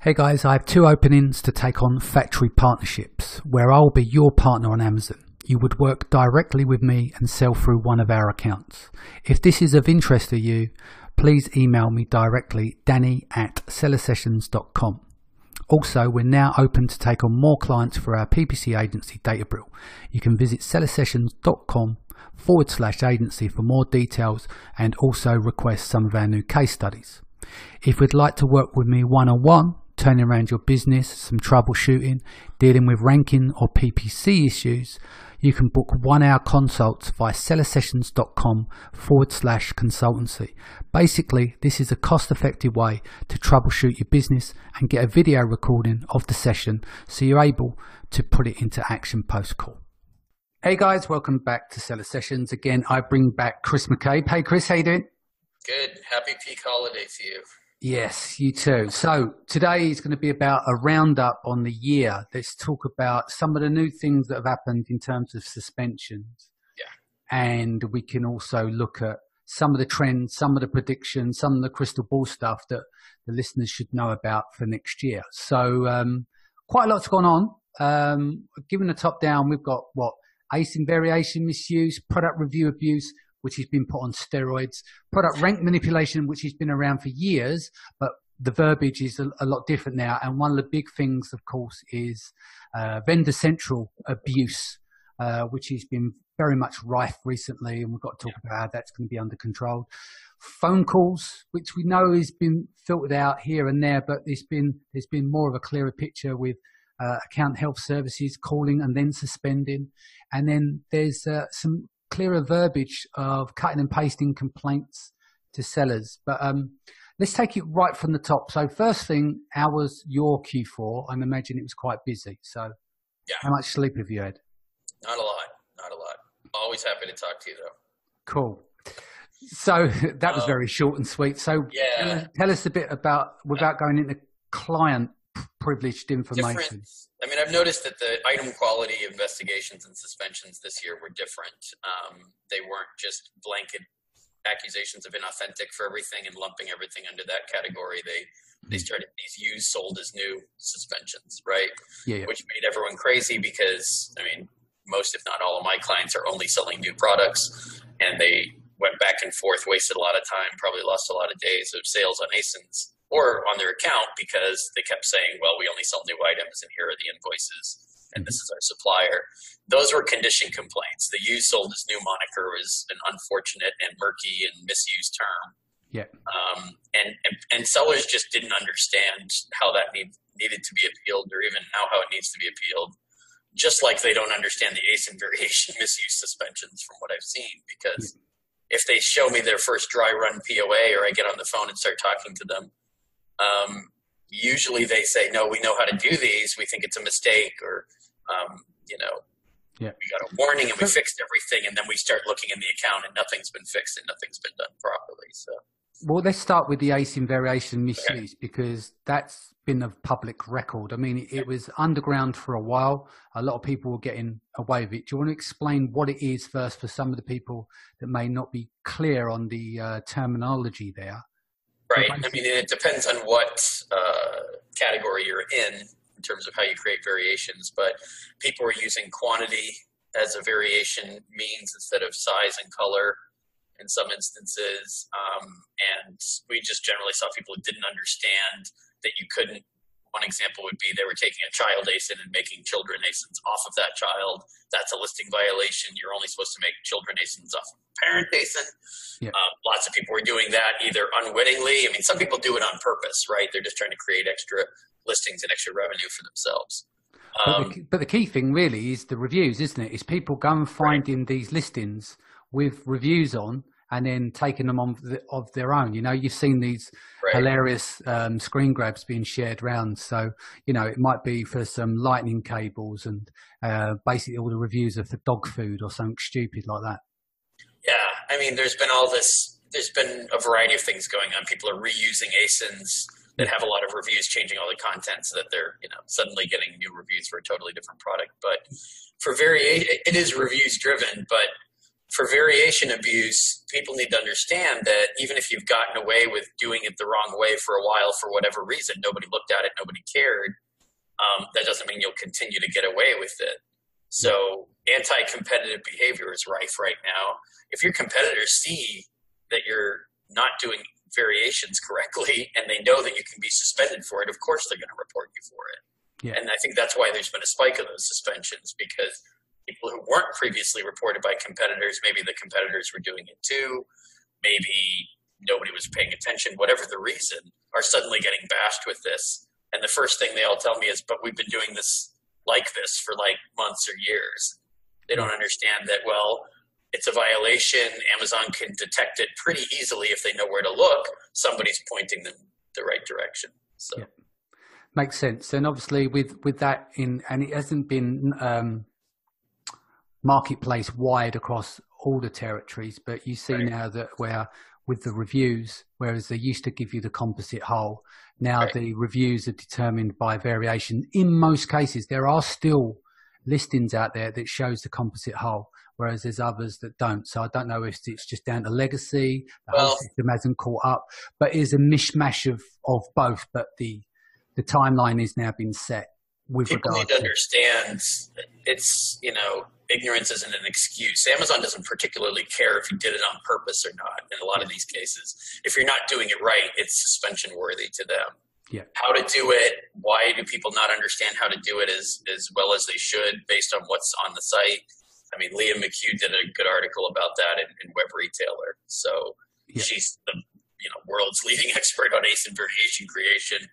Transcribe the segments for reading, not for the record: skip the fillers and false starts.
Hey guys, I have two openings to take on factory partnerships where I'll be your partner on Amazon. You would work directly with me and sell through one of our accounts. If this is of interest to you, please email me directly, danny@sellersessions.com. Also, we're now open to take on more clients for our PPC agency Databrill. You can visit sellersessions.com/agency for more details and also request some of our new case studies. If you'd like to work with me one-on-one, turning around your business, some troubleshooting, dealing with ranking or PPC issues, you can book 1-hour consults via sellersessions.com/consultancy. Basically, this is a cost-effective way to troubleshoot your business and get a video recording of the session so you're able to put it into action post-call. Hey guys, welcome back to Seller Sessions. Again, I bring back Chris McCabe. Hey Chris, how you doing? Good. Happy peak holiday to you. Yes, you too. So today is going to be about a roundup on the year. Let's talk about some of the new things that have happened in terms of suspensions. Yeah. And we can also look at some of the trends, some of the predictions, some of the crystal ball stuff that the listeners should know about for next year. So quite a lot's gone on. Given the top down, we've got ASIN Variation Misuse, product review abuse, which has been put on steroids, product rank manipulation, which has been around for years, but the verbiage is a lot different now. And one of the big things, of course, is vendor central abuse, which has been very much rife recently. And we've got to talk about how that's going to be under control. Phone calls, which we know has been filtered out here and there, but there's been more of a clearer picture with account health services calling and then suspending. And then there's some clearer verbiage of cutting and pasting complaints to sellers. But let's take it right from the top. So first thing, how was your Q4? I imagine it was quite busy. So yeah. How much sleep have you had? Not a lot. Always happy to talk to you though. Cool. So that was very short and sweet. So yeah. Tell us a bit about, without going into client privileged information. I mean, I've noticed that the item quality investigations and suspensions this year were different. They weren't just blanket accusations of inauthentic for everything and lumping everything under that category. They started these used, sold as new suspensions, right? Yeah. Which made everyone crazy because, I mean, most, if not all of my clients are only selling new products, and they went back and forth, wasted a lot of time, probably lost a lot of days of sales on ASINs or on their account because they kept saying, well, we only sell new items and here are the invoices and this is our supplier. Those were condition complaints. The used sold as new moniker was an unfortunate and murky and misused term. Yeah. And sellers just didn't understand how that needed to be appealed or even how it needs to be appealed. Just like they don't understand the ASIN Variation Misuse suspensions from what I've seen, because if they show me their first dry run POA or I get on the phone and start talking to them, usually they say, no, we know how to do these. We think it's a mistake or, we got a warning and we fixed everything. And then we start looking in the account and nothing's been fixed and nothing's been done properly. So, well, let's start with the ASIN Variation Misuse because that's been of public record. I mean, it was underground for a while. A lot of people were getting away with it. Do you want to explain what it is first for some of the people that may not be clear on the terminology there? Right. I mean, it depends on what category you're in terms of how you create variations, but people are using quantity as a variation means instead of size and color in some instances. And we just generally saw people who didn't understand that you couldn't. One example would be they were taking a child ASIN and making children ASINs off of that child. That's a listing violation. You're only supposed to make children ASINs off of parent ASIN. Yeah. Lots of people were doing that either unwittingly. I mean, some people do it on purpose, right? They're just trying to create extra listings and extra revenue for themselves. But the key thing really is the reviews, isn't it? Is people go and finding these listings with reviews on and then taking them on of their own. You know, you've seen these hilarious screen grabs being shared around. So, it might be for some lightning cables and basically all the reviews are for dog food or something stupid like that. Yeah. I mean, there's been a variety of things going on. People are reusing ASINs that have a lot of reviews, changing all the content so that they're, suddenly getting new reviews for a totally different product. But for it is reviews driven, but for variation abuse, people need to understand that even if you've gotten away with doing it the wrong way for a while for whatever reason, nobody looked at it, nobody cared, that doesn't mean you'll continue to get away with it. So anti-competitive behavior is rife right now. If your competitors see that you're not doing variations correctly and they know that you can be suspended for it, of course they're going to report you for it. Yeah. And I think that's why there's been a spike of those suspensions, because people who weren't previously reported by competitors, maybe the competitors were doing it too, maybe nobody was paying attention, whatever the reason, are suddenly getting bashed with this. And the first thing they all tell me is, but we've been doing this like this for like months or years. They don't understand that, well, it's a violation. Amazon can detect it pretty easily if they know where to look. Somebody's pointing them the right direction. So yeah. Makes sense. And obviously with that and it hasn't been marketplace wide across all the territories, but you see now that where with the reviews, whereas they used to give you the composite whole, now the reviews are determined by variation. In most cases, there are still listings out there that shows the composite whole, whereas there's others that don't. So I don't know if it's just down to legacy, the whole system hasn't caught up, but it's a mishmash of both. But the timeline is now been set. People need to understand it's, ignorance isn't an excuse. Amazon doesn't particularly care if you did it on purpose or not in a lot of these cases. If you're not doing it right, it's suspension worthy to them. Yeah. How to do it, why do people not understand how to do it as well as they should based on what's on the site? I mean, Leah McCabe did a good article about that in Web Retailer. So she's the world's leading expert on ASIN variation creation.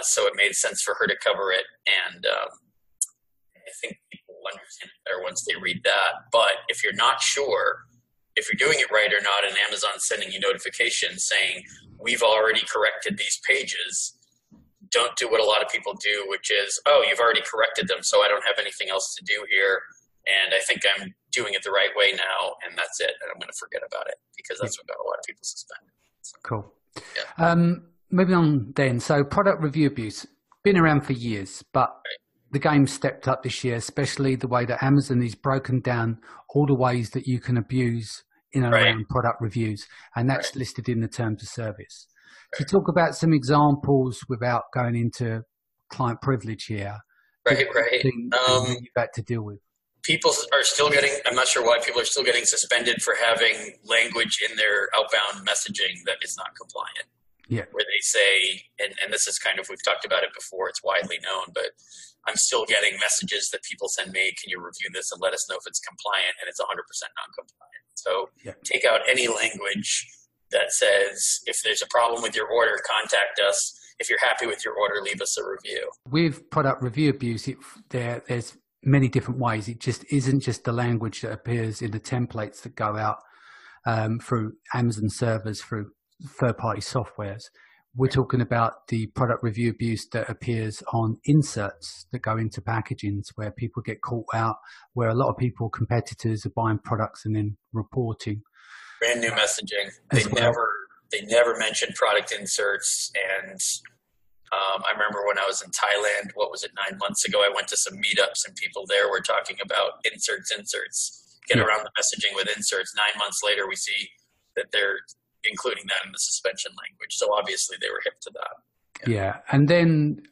So it made sense for her to cover it, and I think people will understand it better once they read that. But if you're not sure if you're doing it right or not, and Amazon's sending you notifications saying, we've already corrected these pages, don't do what a lot of people do, which is, oh, you've already corrected them, so I don't have anything else to do here, and I think I'm doing it the right way now, and that's it, and I'm going to forget about it, because that's what got a lot of people suspended. So, cool. Yeah. Moving on then, so product review abuse, been around for years, but the game stepped up this year, especially the way that Amazon is broken down all the ways that you can abuse in and around product reviews, and that's listed in the terms of service. To talk about some examples without going into client privilege here, Right. You've had to deal with. People are still getting, I'm not sure why people are still getting suspended for having language in their outbound messaging that is not compliant. Yeah. Where they say, and this is kind of, we've talked about it before, it's widely known, but I'm still getting messages that people send me, can you review this and let us know if it's compliant, and it's 100% non-compliant. So take out any language that says, if there's a problem with your order, contact us. If you're happy with your order, leave us a review. With product review abuse, there's many different ways. It just isn't just the language that appears in the templates that go out through Amazon servers, through third-party softwares. We're talking about the product review abuse that appears on inserts that go into packagings, where people get caught out, where a lot of competitors are buying products and then reporting. Brand new messaging. They never mentioned product inserts. And I remember when I was in Thailand, 9 months ago, I went to some meetups and people there were talking about inserts. Get around the messaging with inserts. 9 months later, we see that they're including that in the suspension language. So obviously they were hip to that. Yeah. And then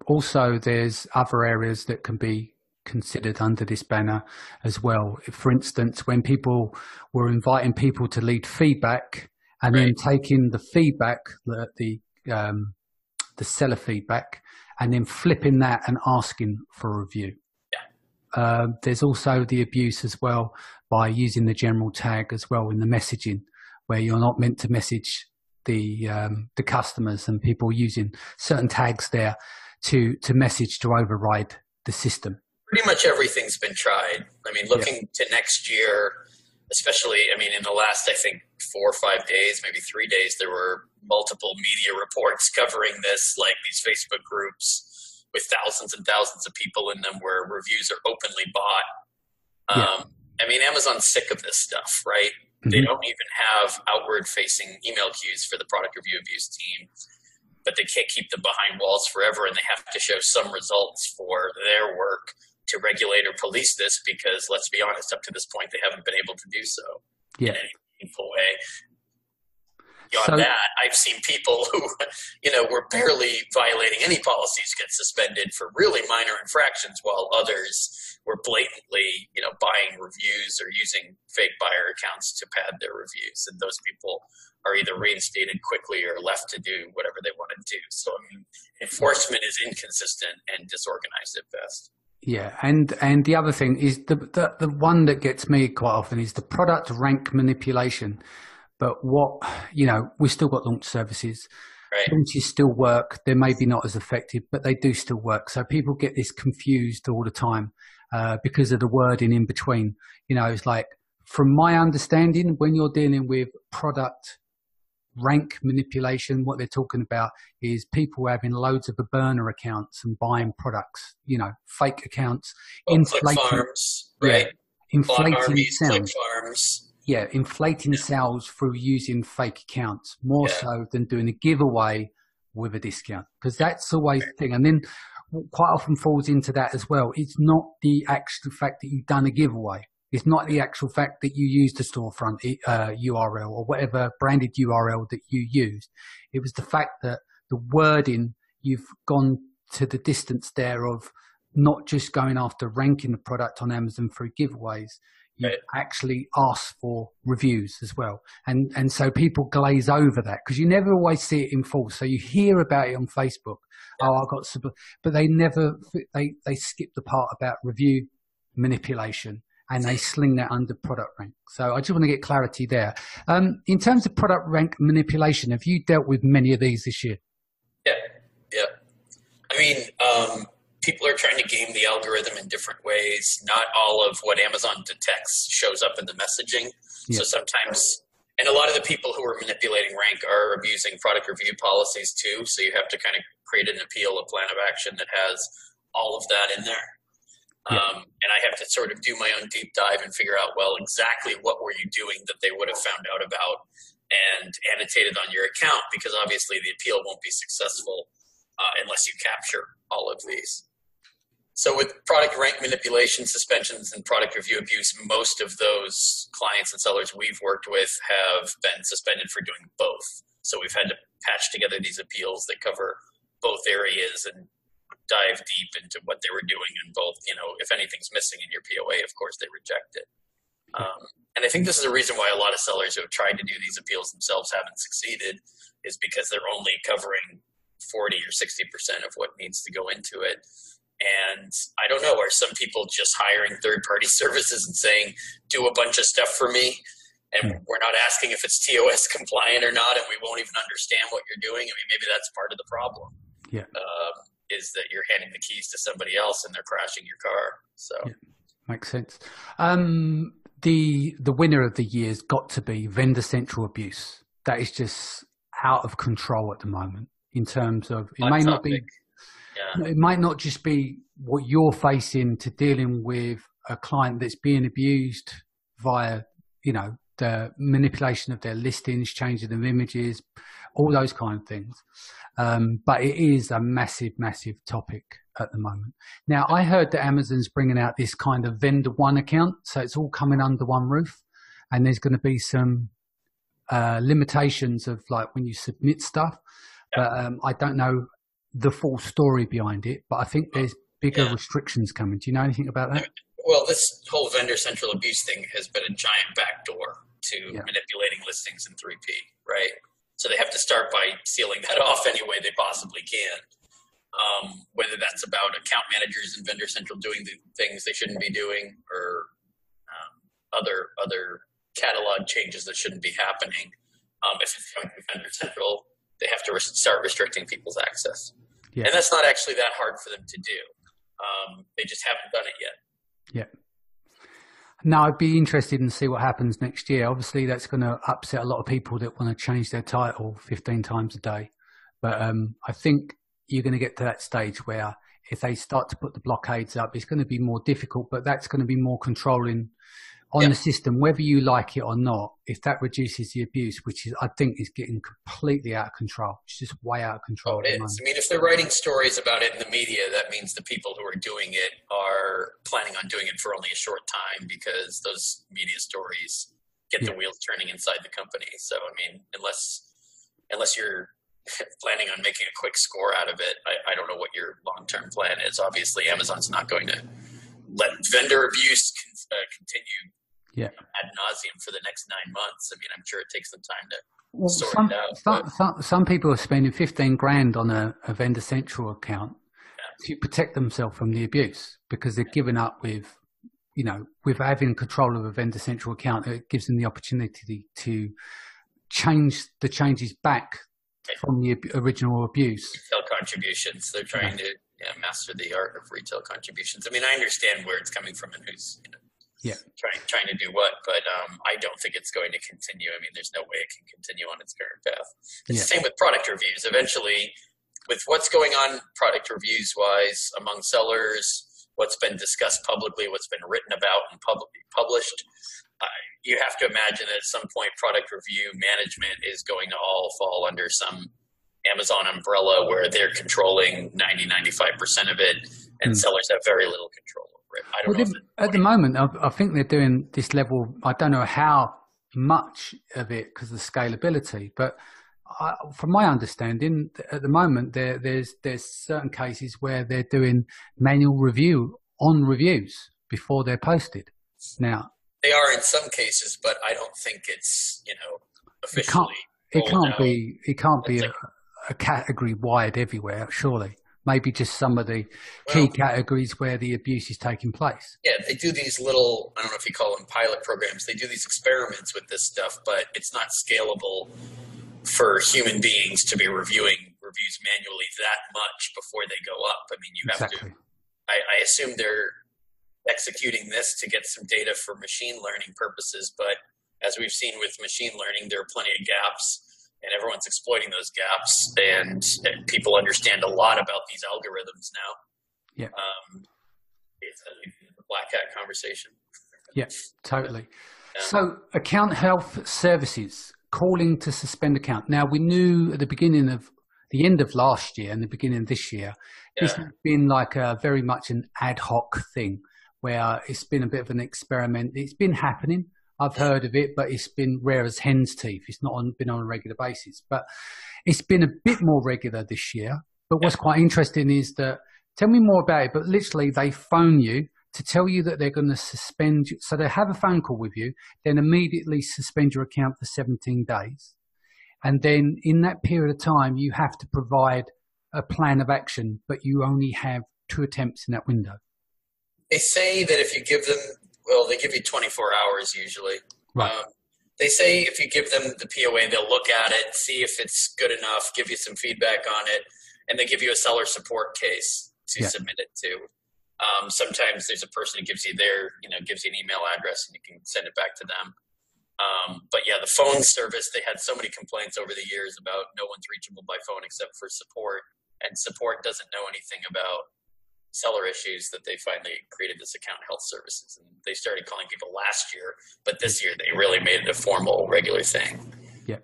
also there's other areas that can be considered under this banner as well. For instance, when people were inviting people to lead feedback and then taking the feedback, the seller feedback, and then flipping that and asking for a review. Yeah. There's also the abuse as well by using the general tag as well in the messaging, where you're not meant to message the customers, and people using certain tags there to message to override the system. Pretty much everything's been tried. I mean, looking to next year, especially, in the last, I think, 4 or 5 days, maybe 3 days, there were multiple media reports covering this, like these Facebook groups with thousands and thousands of people in them where reviews are openly bought. Amazon's sick of this stuff, right? Mm-hmm. They don't even have outward-facing email queues for the product review abuse team, but they can't keep them behind walls forever, and they have to show some results for their work to regulate or police this because, let's be honest, up to this point, they haven't been able to do so in any meaningful way. Beyond that, I've seen people who, were barely violating any policies get suspended for really minor infractions, while others were blatantly, buying reviews or using fake buyer accounts to pad their reviews. And those people are either reinstated quickly or left to do whatever they want to do. So, enforcement is inconsistent and disorganized at best. Yeah, and the other thing is the one that gets me quite often is the product rank manipulation. But we've still got launch services. Right. Launches still work. They may be not as effective, but they do still work. So people get this confused all the time because of the wording in between. It's like, from my understanding, when you're dealing with product rank manipulation, what they're talking about is people having loads of burner accounts and buying products, fake accounts. Click farms, right? Inflating armies, sounds. Click farms. Yeah, inflating sales through using fake accounts more so than doing a giveaway with a discount, because that's always the thing. And then quite often falls into that as well. It's not the actual fact that you've done a giveaway. It's not the actual fact that you used the storefront URL or whatever branded URL that you used. It was the fact that the wording, you've gone to the distance there of not just going after ranking the product on Amazon through giveaways. You actually ask for reviews as well. And so people glaze over that because you never always see it in full. So you hear about it on Facebook. Oh, I got some, but they never, they skip the part about review manipulation and they sling that under product rank. So I just want to get clarity there. In terms of product rank manipulation, have you dealt with many of these this year? Yeah. I mean, people are trying to game the algorithm in different ways. Not all of what Amazon detects shows up in the messaging. So sometimes, and a lot of the people who are manipulating rank are abusing product review policies too. So you have to kind of create an appeal, a plan of action that has all of that in there. And I have to sort of do my own deep dive and figure out, well, exactly what were you doing that they would have found out about and annotated on your account, because obviously the appeal won't be successful unless you capture all of these. So with product rank manipulation, suspensions, and product review abuse, most of those clients and sellers we've worked with have been suspended for doing both. So we've had to patch together these appeals that cover both areas and dive deep into what they were doing in both. If anything's missing in your POA, of course, they reject it. And I think this is a reason why a lot of sellers who have tried to do these appeals themselves haven't succeeded, is because they're only covering 40 or 60% of what needs to go into it. And I don't know, are some people just hiring third-party services and saying, do a bunch of stuff for me, and we're not asking if it's TOS compliant or not, and we won't even understand what you're doing? I mean, maybe that's part of the problem. Is that you're handing the keys to somebody else and they're crashing your car. So makes sense. The winner of the year's got to be vendor central abuse. That is just out of control at the moment in terms of it may not be. It might not just be what you're facing to dealing with a client that's being abused via, the manipulation of their listings, changing of images, all those kind of things. But it is a massive, massive topic at the moment. Now, I heard that Amazon's bringing out this kind of vendor one account. So it's all coming under one roof. And there's going to be some limitations of like when you submit stuff. But I don't know the full story behind it, but I think there's bigger restrictions coming. Do you know anything about that? Well, this whole vendor central abuse thing has been a giant backdoor to manipulating listings in 3P, right? So they have to start by sealing that off any way they possibly can. Whether that's about account managers and vendor central doing the things they shouldn't be doing, or other catalog changes that shouldn't be happening. If it's coming from vendor central, they have to start restricting people's access. And that's not actually that hard for them to do. They just haven't done it yet. Now, I'd be interested in see what happens next year. Obviously, that's going to upset a lot of people that want to change their title 15 times a day. But I think you're going to get to that stage where if they start to put the blockades up, it's going to be more difficult, but that's going to be more controlling on the system, whether you like it or not, if that reduces the abuse, which is, I think, is getting completely out of control. It's just way out of control. Oh, it is. I mean, if they're writing stories about it in the media, that means the people who are doing it are planning on doing it for only a short time, because those media stories get the wheels turning inside the company. So, I mean, unless you're planning on making a quick score out of it, I don't know what your long-term plan is. Obviously, Amazon's not going to let vendor abuse continue ad nauseum for the next 9 months. I mean, I'm sure it takes some time to sort it out. Some people are spending 15 grand on a Vendor Central account to protect themselves from the abuse, because they're giving up with having control of a Vendor Central account. It gives them the opportunity to change the changes back from the original abuse. Retail contributions. They're trying to master the art of retail contributions. I mean, I understand where it's coming from and who's trying to do what, but I don't think it's going to continue. I mean, there's no way it can continue on its current path. It's the same with product reviews. Eventually, with what's going on product reviews wise among sellers, what's been discussed publicly, what's been written about and published, you have to imagine that at some point product review management is going to all fall under some Amazon umbrella where they're controlling 90-95% of it, and sellers have very little control over it. I don't know. At the moment, I think they're doing this level. I don't know how much of it because of the scalability, but from my understanding, at the moment, there's certain cases where they're doing manual review on reviews before they're posted. Now, they are in some cases, but I don't think it's officially. It can't be a category wide everywhere. Surely, maybe just some of the key categories where the abuse is taking place. Yeah, they do these little, I don't know if you call them pilot programs. They do these experiments with this stuff, but it's not scalable for human beings to be reviewing reviews manually that much before they go up. I mean, you have to. I assume they're executing this to get some data for machine learning purposes, but as we've seen with machine learning, there are plenty of gaps, and everyone's exploiting those gaps, and people understand a lot about these algorithms now. Yeah. It's a black hat conversation. Yeah, totally. So account health services, calling to suspend account. Now, we knew at the end of last year and the beginning of this year, this has been like very much an ad hoc thing where it's been a bit of an experiment. It's been happening. I've heard of it, but it's been rare as hen's teeth. It's not been on a regular basis, but it's been a bit more regular this year. But what's quite interesting is that, tell me more about it, but literally they phone you to tell you that they're going to suspend you. So they have a phone call with you, then immediately suspend your account for 17 days. And then in that period of time, you have to provide a plan of action, but you only have 2 attempts in that window. They say that if you give them, they give you 24 hours usually. Right. They say if you give them the POA, they'll look at it, see if it's good enough, give you some feedback on it, and they give you a seller support case to submit it to. Sometimes there's a person who gives you gives you an email address and you can send it back to them. But yeah, the phone service, they had so many complaints over the years about no one's reachable by phone except for support, and support doesn't know anything about seller issues, that they finally created this account health services. And they started calling people last year, but this year they really made it a formal, regular thing. Yeah.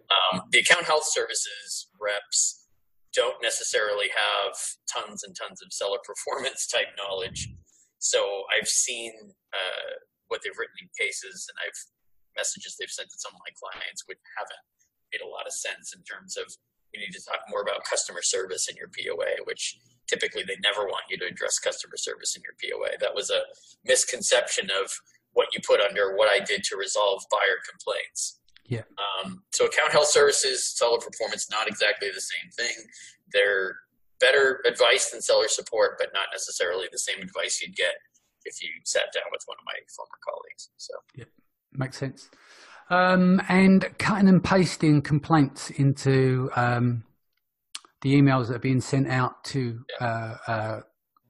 The account health services reps don't necessarily have tons and tons of seller performance type knowledge. So I've seen what they've written in cases, and I've messages they've sent to some of my clients which haven't made a lot of sense in terms of, you need to talk more about customer service in your POA, which typically they never want you to address customer service in your POA. That was a misconception of what you put under what I did to resolve buyer complaints. Yeah. So account health services, seller performance, not exactly the same thing. They're better advice than seller support, but not necessarily the same advice you'd get if you sat down with one of my former colleagues. So yeah, makes sense. And cutting and pasting complaints into the emails that are being sent out to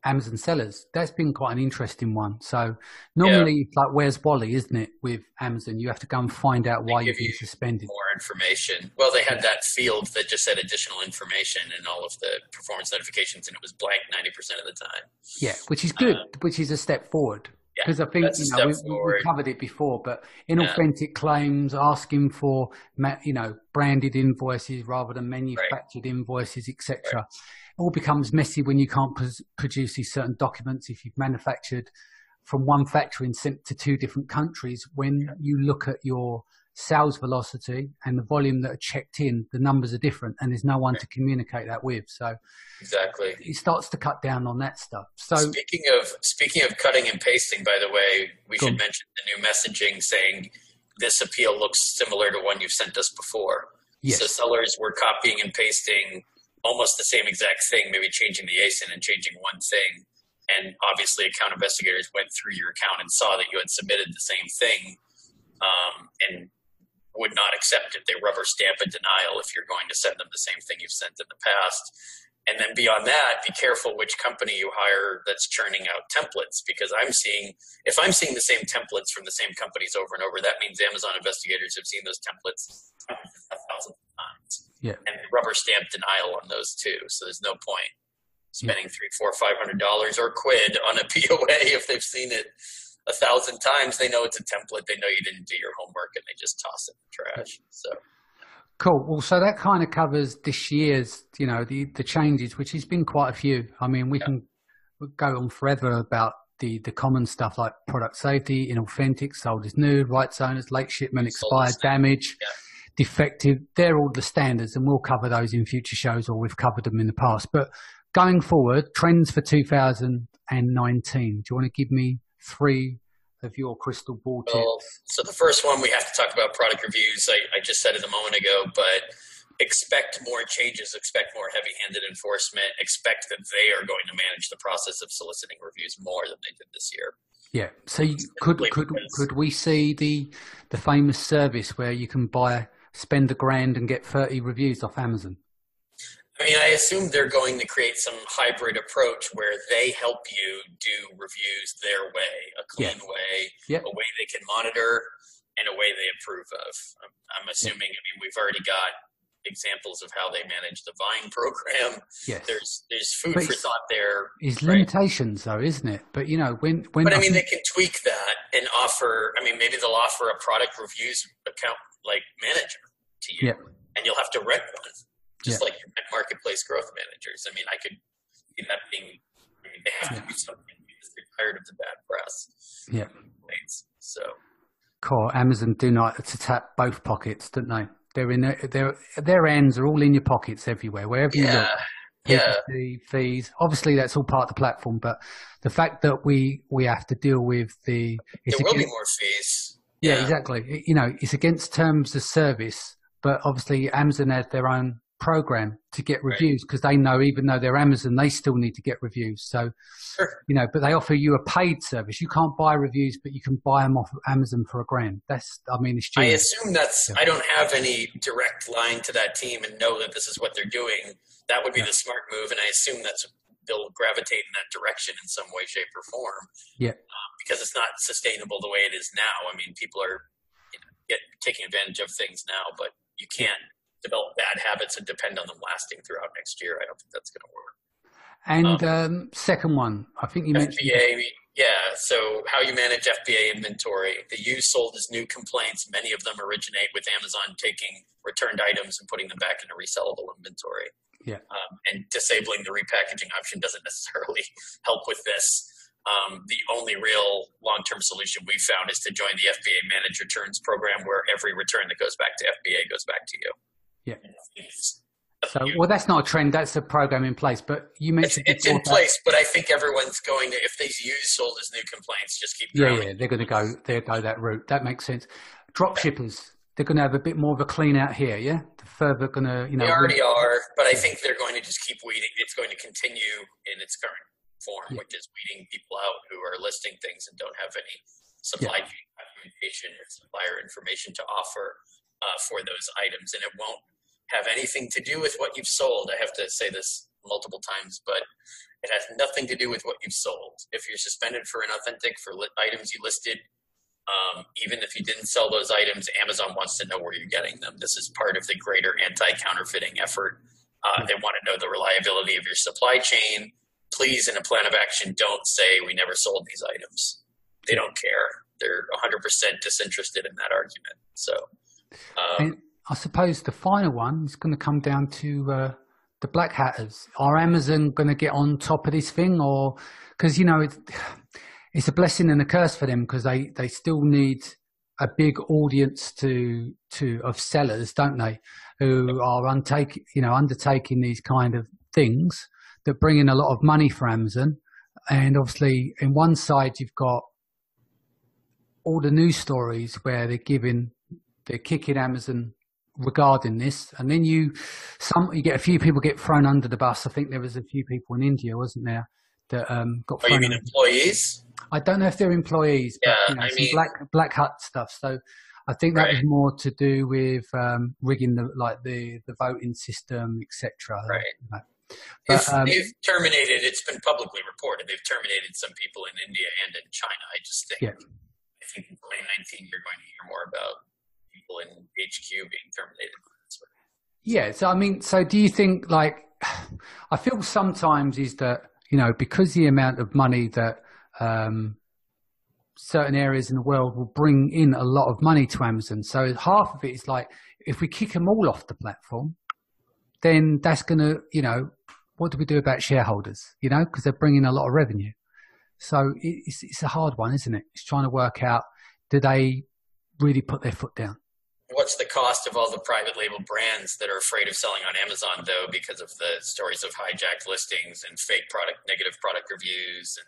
Amazon sellers. That's been quite an interesting one. So normally it's like, where's Wally, isn't it? With Amazon, you have to go and find out why you've been suspended. More information. Well, they had that field that just said additional information in all of the performance notifications, and it was blank 90% of the time. Yeah, which is good, which is a step forward. Yeah, Because I think, that's a step we forward. covered it before, but Yeah, inauthentic claims, asking for, branded invoices rather than right, manufactured invoices, right. etc. It all becomes messy when you can't produce these certain documents if you've manufactured from one factory and sent to two different countries. When you look at your sales velocity and the volume that are checked in, the numbers are different, and there's no one Right. to communicate that with. So Exactly. it starts to cut down on that stuff. So, Speaking of cutting and pasting, by the way, we go should on. mention the new messaging saying this appeal looks similar to one you've sent us before. So Yes. sellers were copying and pasting almost the same exact thing, maybe changing the ASIN and changing one thing. And obviously, account investigators went through your account and saw that you had submitted the same thing, and would not accept it. They rubber stamp a denial if you're going to send them the same thing you've sent in the past. And then beyond that, be careful which company you hire that's churning out templates, because if I'm seeing the same templates from the same companies over and over, that means Amazon investigators have seen those templates 1,000 times. Yeah. And rubber stamp denial on those too. So there's no point spending $300, $400, $500 or quid on a POA if they've seen it 1,000 times. They know it's a template. They know you didn't do your homework, and they just toss it in the trash. So Cool. Well, so that kind of covers this year's, the changes, which has been quite a few. I mean, we can go on forever about the common stuff like product safety, inauthentic, sold as new, rights owners, late shipment, expired, damage, defective. They're all the standards, and we'll cover those in future shows, or we've covered them in the past. But going forward, trends for 2019. Do you want to give me 3 of your crystal ball tips? So the first one, we have to talk about product reviews. I just said it a moment ago, but expect more changes, expect more heavy-handed enforcement, expect that they are going to manage the process of soliciting reviews more than they did this year. Yeah. So could we see the famous service where you can spend $1,000 and get 30 reviews off Amazon? I mean, I assume they're going to create some hybrid approach where they help you do reviews their way, a clean way, a way they can monitor, and a way they approve of. I'm assuming, we've already got examples of how they manage the Vine program. Yes. There's food for thought there. There's limitations though, isn't it? But when they can tweak that and offer, maybe they'll offer a product reviews account like manager to you, and you'll have to rent one. Just like your marketplace growth managers. I could see that being, they have to do something because they're tired of the bad press. Yeah. So. Cool. Amazon do not to tap both pockets, don't they? They're in their ends are all in your pockets everywhere, wherever you look. PPC, fees. Obviously, that's all part of the platform, but the fact that we have to deal with there will be more fees. Yeah, exactly. It's against terms of service, but obviously Amazon has their own program to get reviews because they know even though they're Amazon, they still need to get reviews. So, but they offer you a paid service. You can't buy reviews, but you can buy them off of Amazon for $1,000. It's genius. I assume I don't have any direct line to that team and know that this is what they're doing. That would be the smart move. And I assume they'll gravitate in that direction in some way, shape, or form. Yeah. Because it's not sustainable the way it is now. People are taking advantage of things now, but you can't develop bad habits and depend on them lasting throughout next year. I don't think that's going to work. And second one, I think you mentioned FBA. Yeah, so how you manage FBA inventory. The used sold as new complaints, many of them originate with Amazon taking returned items and putting them back into resellable inventory. Yeah. And disabling the repackaging option doesn't necessarily help with this. The only real long-term solution we've found is to join the FBA Managed Returns program, where every return that goes back to FBA goes back to you. Yeah. So, that's not a trend. That's a program in place. But you mentioned it's in place. But I think everyone's going to, if these used sold as new complaints, just keep drowning. Yeah, they're going to go that route. That makes sense. Drop shippers, they're going to have a bit more of a clean out here. Yeah, the further going to They already are, but I think they're going to just keep weeding. It's going to continue in its current form, which is weeding people out who are listing things and don't have any supply chain documentation or supplier information to offer for those items, and it won't have anything to do with what you've sold. I have to say this multiple times, but it has nothing to do with what you've sold. If you're suspended for inauthentic for items you listed, even if you didn't sell those items, Amazon wants to know where you're getting them. This is part of the greater anti-counterfeiting effort. They want to know the reliability of your supply chain. Please, in a plan of action, don't say we never sold these items. they don't care. They're 100% disinterested in that argument. So, and I suppose the final one is going to come down to the black hatters. Are Amazon going to get on top of this thing, or because it's a blessing and a curse for them because they still need a big audience of sellers, don't they, who are undertaking these kind of things that bring in a lot of money for Amazon. And obviously, in one side, you've got all the news stories where they're kicking Amazon regarding this, and then you get a few people get thrown under the bus. I think there was a few people in India, wasn't there, that got thrown. You mean employees? I don't know if they're employees, but some black hat stuff. So I think that was more to do with rigging the voting system, etc. Right. But, they've terminated. It's been publicly reported. They've terminated some people in India and in China. I just think. Yeah. I think in 2019 you're going to hear more about people in HQ being terminated. Yeah. So do you think, I feel sometimes is that, because the amount of money that certain areas in the world will bring in a lot of money to Amazon. So half of it is if we kick them all off the platform, then that's going to, what do we do about shareholders, because they're bringing a lot of revenue. So it's a hard one, isn't it? It's trying to work out, do they really put their foot down? What's the cost of all the private label brands that are afraid of selling on Amazon, though, because of the stories of hijacked listings and fake negative product reviews and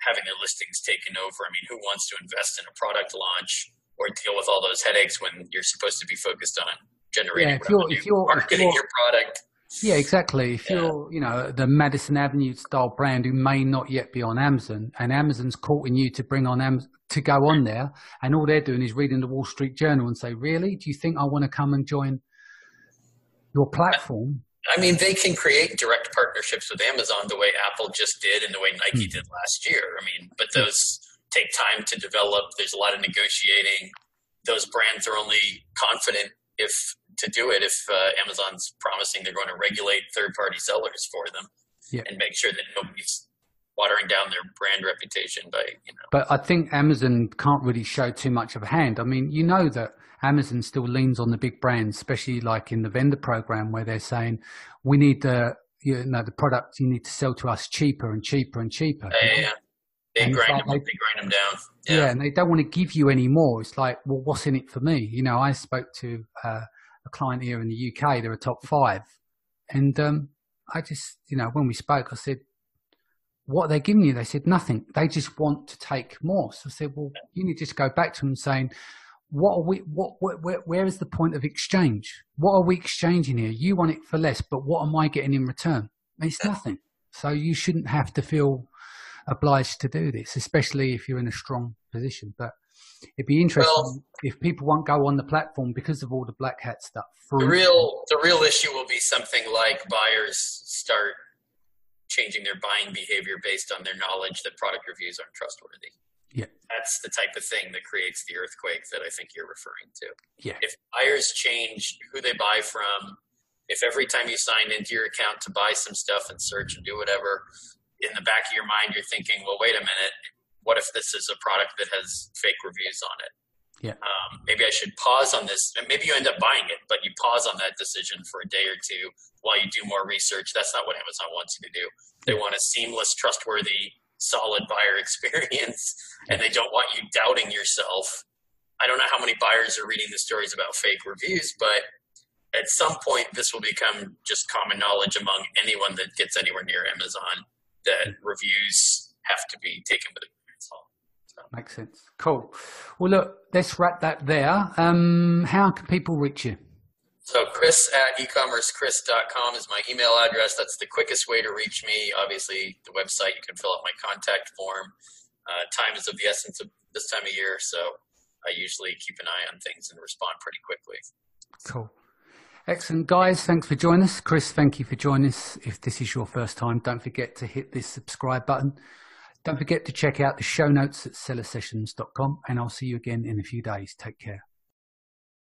having their listings taken over? I mean, who wants to invest in a product launch or deal with all those headaches when you're supposed to be focused on generating revenue, marketing your product? Yeah, exactly. If you're, the Madison Avenue style brand who may not yet be on Amazon, and Amazon's courting you to bring on to go on there, and all they're doing is reading the Wall Street Journal and say, "Really? Do you think I want to come and join your platform?" I mean, they can create direct partnerships with Amazon the way Apple just did and the way Nike did last year. I mean, but those take time to develop. There's a lot of negotiating. Those brands are only confident to do it if Amazon's promising they're going to regulate third-party sellers for them and make sure that nobody's watering down their brand reputation by, But I think Amazon can't really show too much of a hand. I mean, that Amazon still leans on the big brands, especially like in the vendor program where they're saying, we need the product you need to sell to us cheaper and cheaper and cheaper. Yeah. They grind them down. Yeah, and they don't want to give you any more. It's like, well, what's in it for me? I spoke to a client here in the UK. They're a top 5. And I just, when we spoke, I said, what are they giving you? They said, nothing. They just want to take more. So I said, well, you need to just go back to them saying, where is the point of exchange? What are we exchanging here? You want it for less, but what am I getting in return? It's nothing. So you shouldn't have to feel obliged to do this, especially if you're in a strong position. But it'd be interesting if people won't go on the platform because of all the black hat stuff. The real issue will be something like buyers start changing their buying behavior based on their knowledge that product reviews aren't trustworthy. Yeah. That's the type of thing that creates the earthquake that I think you're referring to. Yeah. If buyers change who they buy from, if every time you sign into your account to buy some stuff and search and do whatever, in the back of your mind, you're thinking, well, wait a minute, what if this is a product that has fake reviews on it? Yeah. Maybe I should pause on this. Maybe you end up buying it, but you pause on that decision for a day or two while you do more research. That's not what Amazon wants you to do. They want a seamless, trustworthy, solid buyer experience, and they don't want you doubting yourself. I don't know how many buyers are reading the stories about fake reviews, but at some point, this will become just common knowledge among anyone that gets anywhere near Amazon that reviews have to be taken with a grain of salt. So. Makes sense. Cool. Well, look, let's wrap that there. How can people reach you? So chris@ecommerchris.com is my email address. That's the quickest way to reach me. Obviously, the website, you can fill out my contact form. Time is of the essence of this time of year, so I usually keep an eye on things and respond pretty quickly. Cool. Excellent. Guys, thanks for joining us. Chris, thank you for joining us. If this is your first time, don't forget to hit this subscribe button. Don't forget to check out the show notes at sellersessions.com, and I'll see you again in a few days. Take care.